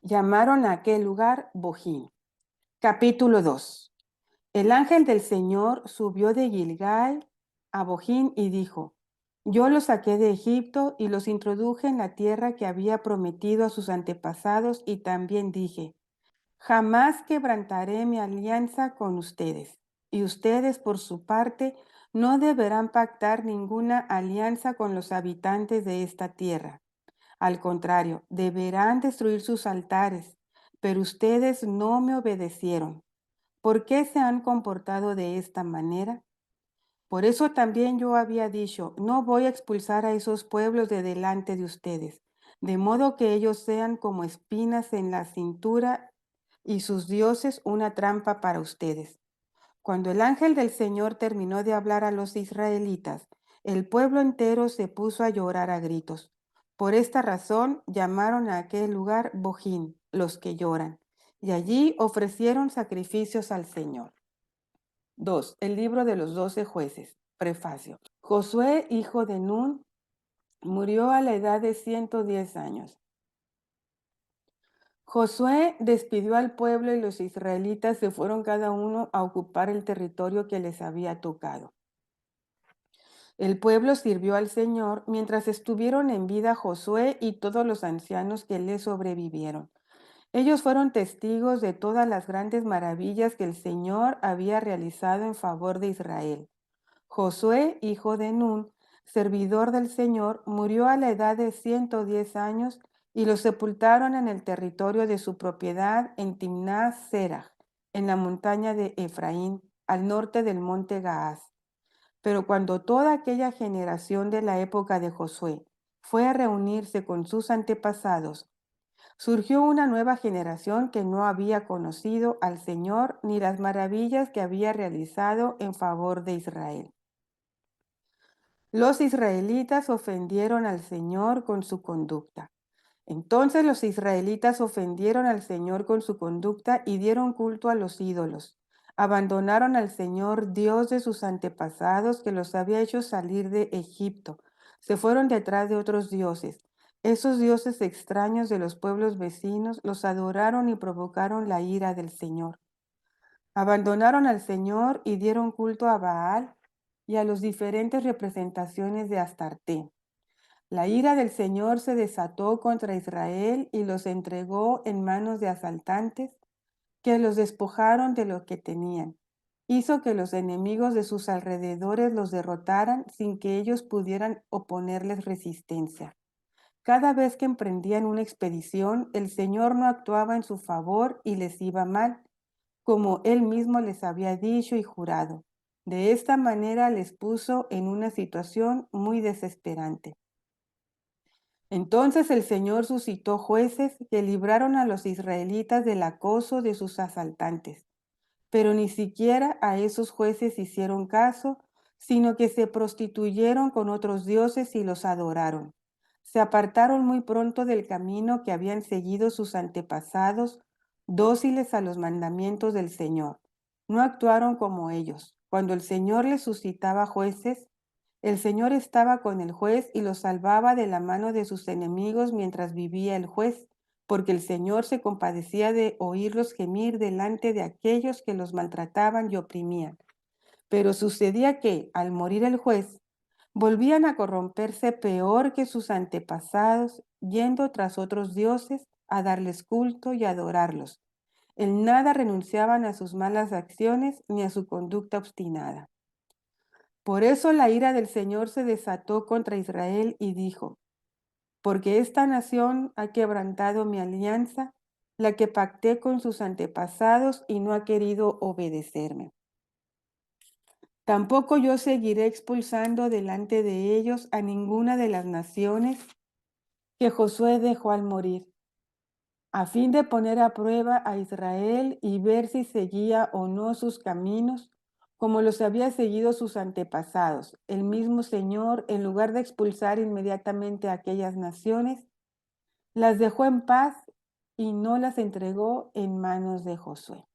Llamaron a aquel lugar Bojín. Capítulo 2. El ángel del Señor subió de Gilgal a Bojín y dijo: Yo los saqué de Egipto y los introduje en la tierra que había prometido a sus antepasados, y también dije: Jamás quebrantaré mi alianza con ustedes, y ustedes por su parte no deberán pactar ninguna alianza con los habitantes de esta tierra. Al contrario, deberán destruir sus altares, pero ustedes no me obedecieron. ¿Por qué se han comportado de esta manera? Por eso también yo había dicho: no voy a expulsar a esos pueblos de delante de ustedes, de modo que ellos sean como espinas en la cintura y sus dioses una trampa para ustedes. Cuando el ángel del Señor terminó de hablar a los israelitas, el pueblo entero se puso a llorar a gritos. Por esta razón llamaron a aquel lugar Bojín, los que lloran, y allí ofrecieron sacrificios al Señor. 2. El libro de los 12 jueces. Prefacio. Josué, hijo de Nun, murió a la edad de 110 años. Josué despidió al pueblo y los israelitas se fueron cada uno a ocupar el territorio que les había tocado. El pueblo sirvió al Señor mientras estuvieron en vida Josué y todos los ancianos que le sobrevivieron. Ellos fueron testigos de todas las grandes maravillas que el Señor había realizado en favor de Israel. Josué, hijo de Nun, servidor del Señor, murió a la edad de 110 años y lo sepultaron en el territorio de su propiedad en Timnat Serach, en la montaña de Efraín, al norte del monte Gaás. Pero cuando toda aquella generación de la época de Josué fue a reunirse con sus antepasados, surgió una nueva generación que no había conocido al Señor ni las maravillas que había realizado en favor de Israel. Los israelitas ofendieron al Señor con su conducta. Entonces los israelitas ofendieron al Señor con su conducta y dieron culto a los ídolos. Abandonaron al Señor, Dios de sus antepasados, que los había hecho salir de Egipto. Se fueron detrás de otros dioses. Esos dioses extraños de los pueblos vecinos los adoraron y provocaron la ira del Señor. Abandonaron al Señor y dieron culto a Baal y a las diferentes representaciones de Astarté. La ira del Señor se desató contra Israel y los entregó en manos de asaltantes que los despojaron de lo que tenían. Hizo que los enemigos de sus alrededores los derrotaran sin que ellos pudieran oponerles resistencia. Cada vez que emprendían una expedición, el Señor no actuaba en su favor y les iba mal, como Él mismo les había dicho y jurado. De esta manera les puso en una situación muy desesperante. Entonces el Señor suscitó jueces que libraron a los israelitas del acoso de sus asaltantes. Pero ni siquiera a esos jueces hicieron caso, sino que se prostituyeron con otros dioses y los adoraron. Se apartaron muy pronto del camino que habían seguido sus antepasados, dóciles a los mandamientos del Señor. No actuaron como ellos. Cuando el Señor les suscitaba jueces, el Señor estaba con el juez y lo salvaba de la mano de sus enemigos mientras vivía el juez, porque el Señor se compadecía de oírlos gemir delante de aquellos que los maltrataban y oprimían. Pero sucedía que, al morir el juez, volvían a corromperse peor que sus antepasados, yendo tras otros dioses a darles culto y adorarlos. En nada renunciaban a sus malas acciones ni a su conducta obstinada. Por eso la ira del Señor se desató contra Israel y dijo: porque esta nación ha quebrantado mi alianza, la que pacté con sus antepasados, y no ha querido obedecerme. Tampoco yo seguiré expulsando delante de ellos a ninguna de las naciones que Josué dejó al morir, a fin de poner a prueba a Israel y ver si seguía o no sus caminos, como los había seguido sus antepasados. El mismo Señor, en lugar de expulsar inmediatamente a aquellas naciones, las dejó en paz y no las entregó en manos de Josué.